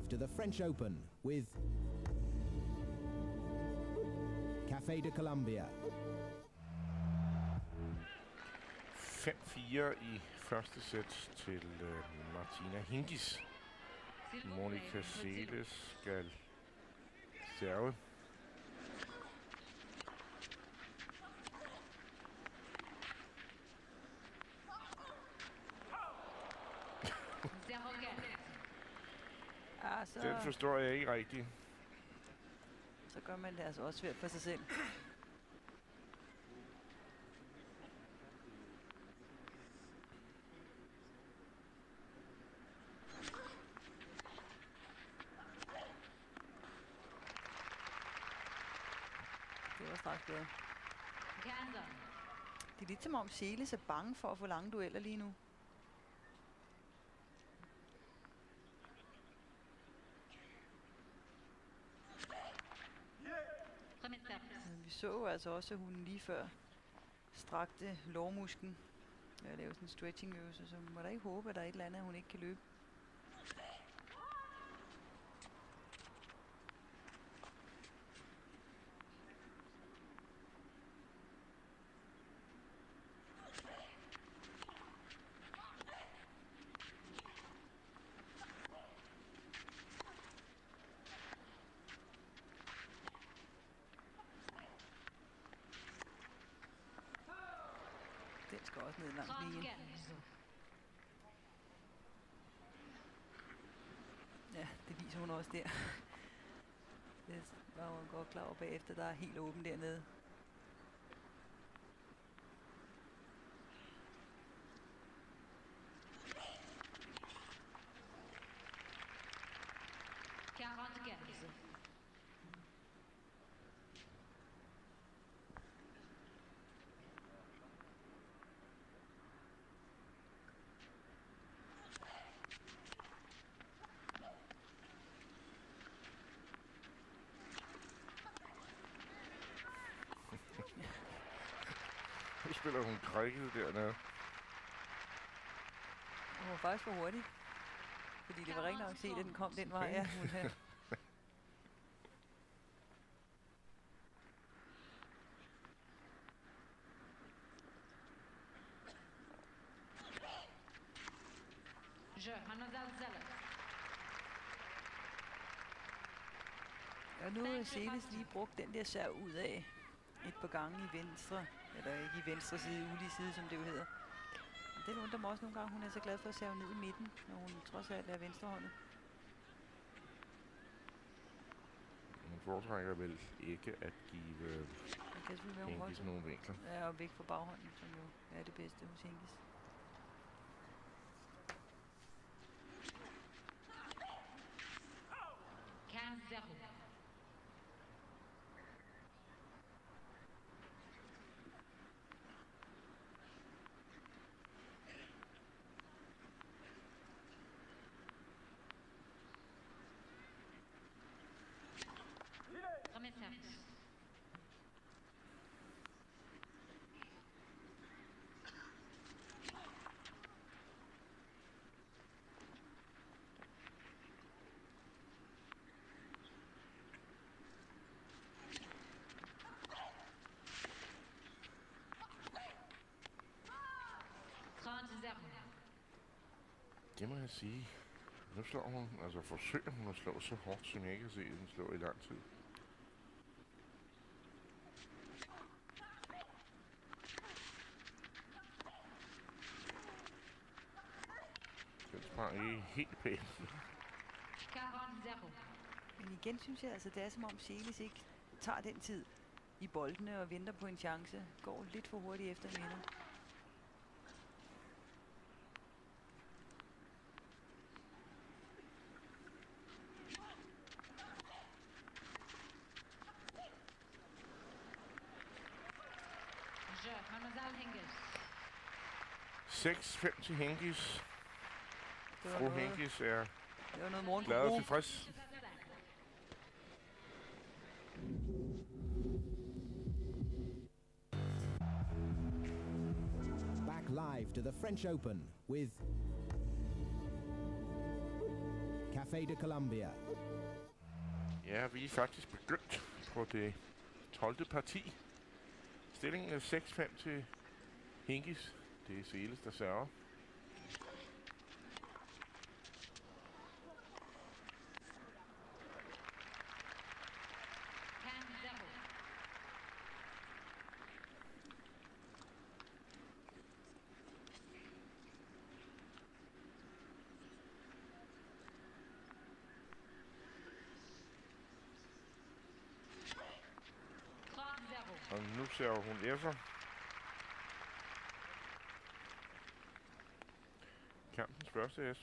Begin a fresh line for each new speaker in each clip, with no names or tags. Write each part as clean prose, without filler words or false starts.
live to the French Open with Café de Colombia.
5-4 i første sæt til Martina Hingis. Monica Seles skal serve.
Altså,
den forstår jeg ikke rigtigt.
Så gør man det altså også svært for sig selv. Det var straks bedre. Det er lidt som om Seles er bange for at få lange dueller lige nu. Vi så altså også, at hun lige før strakte lårmusklen og lavede sådan en stretchingøvelse, så må da ikke håbe, at der er et eller andet, hun ikke kan løbe. Den skal også ned langt lige. Ja, det viser hun også der. Det var hun godt klar over bagefter, der er helt åben dernede.
Nu spiller hun krækket dernede.
Hun var faktisk for hurtig. Fordi det var rigtig nok at se, at den kom den vej, ja, hun her. Og nu har Seles lige brugt den der serv ud af et par gange i venstre, eller ikke i venstre side, ulige side, som det jo hedder. Den undrer mig også nogle gange, hun er så glad for at serve ned i midten, når hun trods alt er venstrehåndet.
Hun foretrækker vel ikke at give Hingis nogle vinkler.
Ja, og væk fra baghånden, som jo er det bedste hos Hingis.
Det må jeg sige. Nu slår hun, altså forsøger hun at slå så hårdt, som jeg ikke har set den slå i lang tid. Den sprang ikke helt pænt.
Men igen synes jeg, altså det er som om Seles ikke tager den tid i boldene og venter på en chance. Går lidt for hurtigt efter vinder.
Hingis. 6-5 til Hingis. Fru Hingis er glad og tilfreds.
Back live to the French Open with Café de Colombia.
Ja, vi er faktisk begyndt på det 12. parti. Stillingen er 6-5 til Hingis. Det er Seles, der server. Og nu server hun efter. Kampens første S.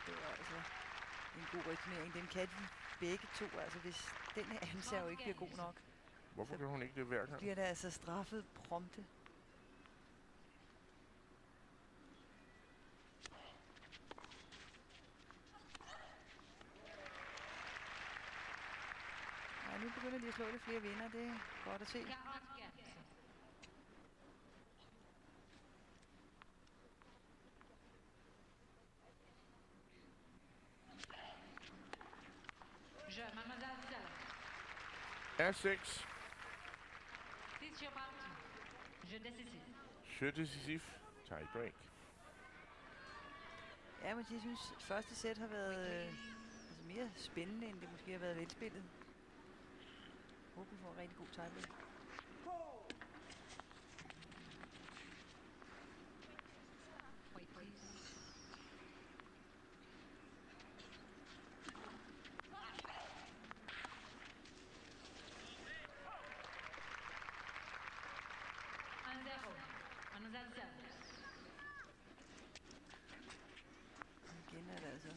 Det var altså en god returnering. Den kan de begge to. Altså hvis den her anserv ikke bliver god nok,
Hvorfor kan hun ikke det hver gang?
bliver der altså straffet prompte. Ja, nu begynder de at slå lidt flere vinder. Det er godt at se.
R6. Je décisif. Tie break.
Ja, men jeg synes, første sæt har været altså mere spændende, end det måske har været velspillet. Håber vi får en rigtig god tiebreak. Igen er det altså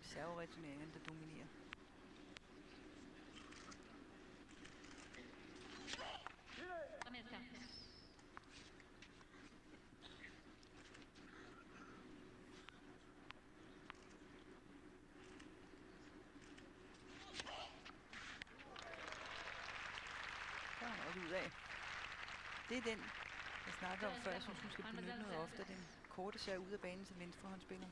servereturneringen, der dominerer. Der er han også ud af. Det er den, jeg snakker om før. Jeg synes, hun skal benytte noget ofte. Den korte ser ud af banen til venstre håndspiller.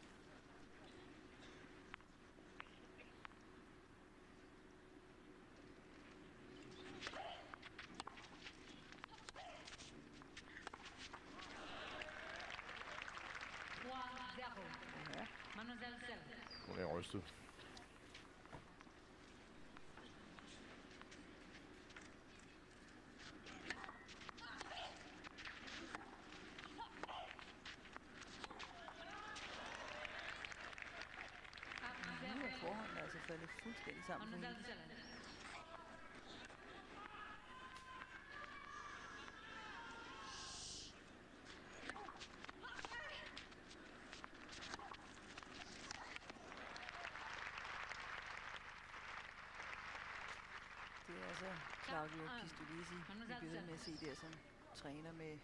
Ja.
Hun er rystet.
Nu er forhånden altså faldet fuldstændig sammen for hende. Det er altså Claudio Pistolesi, vi bliver ved med at se der, som træner med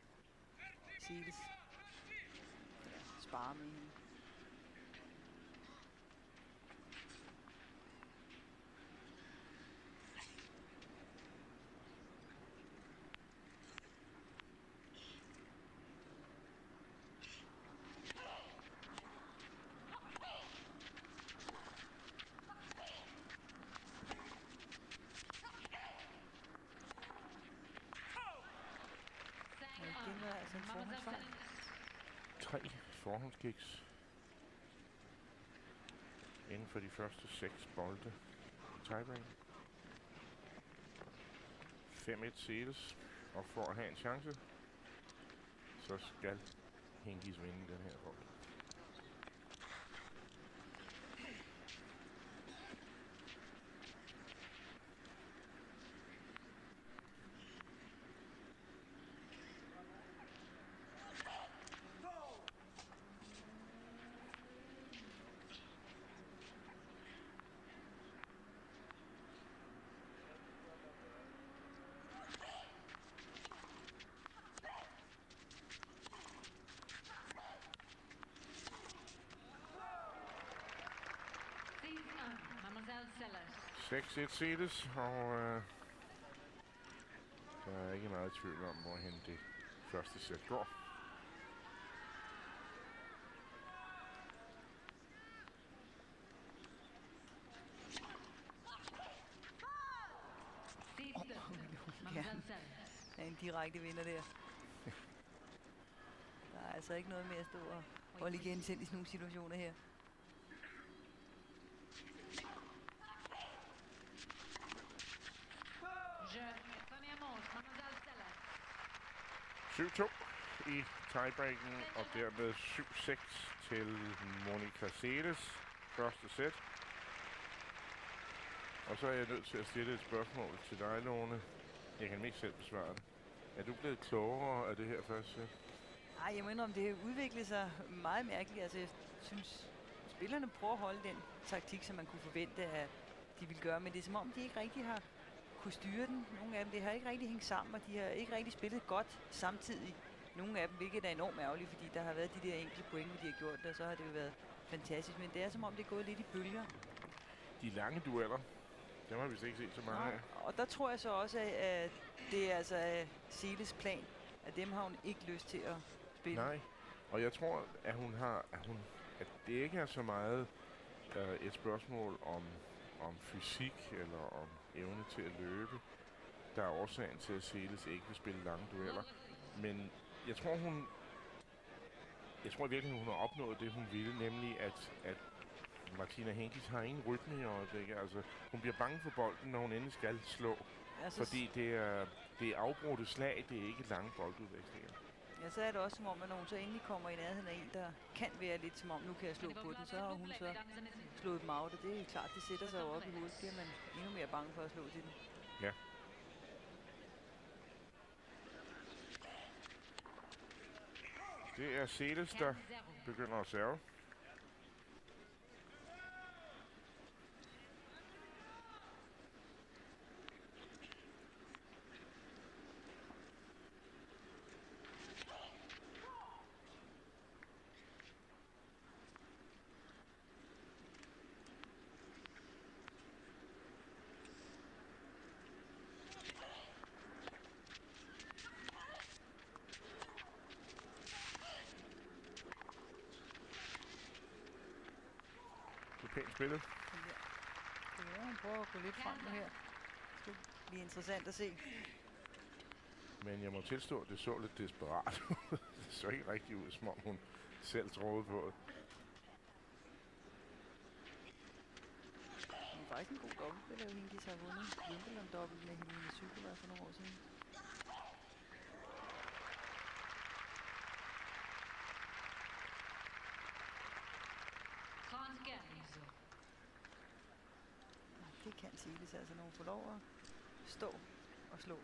Seles. Ja, sparer med hende. Og igen var altså en forhåndsfejl.
3 forhåndskiks. Inden for de første 6 bolde. Tiebreak. 5-1 Seles. Og for at have en chance, så skal Hingis vinde den her bold. 6-1 Celes, og der er ikke meget tvivl om, hvorhen det første sæt går.
Ja, en direkte vinder der. Der er altså ikke noget med at stå og holde igen selv i sådan nogle situationer her.
Jeu, 7-2 i tiebreaken, og dermed 7-6 til Monica Celes første sæt. Og så er jeg nødt til at stille et spørgsmål til dig, Lone. Jeg kan ikke selv besvare det. Er du blevet klogere af det her første sæt?
Ej, jeg må indrømme, det udvikler sig meget mærkeligt. Altså, jeg synes, spillerne prøver at holde den taktik, som man kunne forvente, at de ville gøre. Men det er som om, de ikke rigtig har kunne styre den. Nogle af dem, det har ikke rigtig hængt sammen, og de har ikke rigtig spillet godt samtidig. Nogle af dem, hvilket er enormt ærgerligt, fordi der har været de der enkelte point, hvor de har gjort det, og så har det jo været fantastisk. Men det er som om, det er gået lidt i bølger.
De lange dueller, dem har vi ikke set så mange af.
Og der tror jeg så også, at det er altså Celes plan, at dem har hun ikke lyst til at spille.
Nej, og jeg tror, at at det ikke er så meget et spørgsmål om fysik eller om evne til at løbe, der er årsagen til, at Celes ikke vil spille lange dueller. Men jeg tror virkelig, hun har opnået det, hun ville, nemlig at Martina Hingis har ingen rytme i øjeblikket. Altså, hun bliver bange for bolden, når hun endelig skal slå. Altså, fordi det er afbrudte slag, det er ikke lange boldudvekslinger.
Ja, så er det også som om, at når hun så endelig kommer i nærheden af en, der kan være lidt som om, nu kan jeg slå på den, så har hun så slået dem out, og det er klart, det sætter sig jo op i hovedet. Bliver man endnu mere bange for at slå til den.
Ja. Det er Celes, der begynder at serve. Pænt spillet.
Ja, hun prøver at gå lidt frem nu her. Det bliver interessant at se.
Men jeg må tilstå, at det så lidt desperat ud. Det så ikke rigtig ud, som om hun selv troede på det.
Det er faktisk en god dobbeltspiller, Hingis har vundet Wimbledon-dobbelt med Helene Sykova for nogle år siden. Det kan Celes altså, når hun får lov at stå og slå.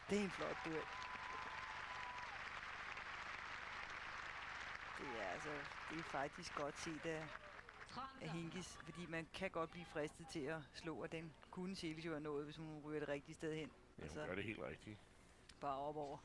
Det er en flot duel. Det er faktisk godt set af Hingis, fordi man kan godt blive fristet til at slå, og den kunne Celes jo have nået, hvis hun ryger det rigtige sted hen.
Ja, hun gør det helt rigtigt.
Bare op over.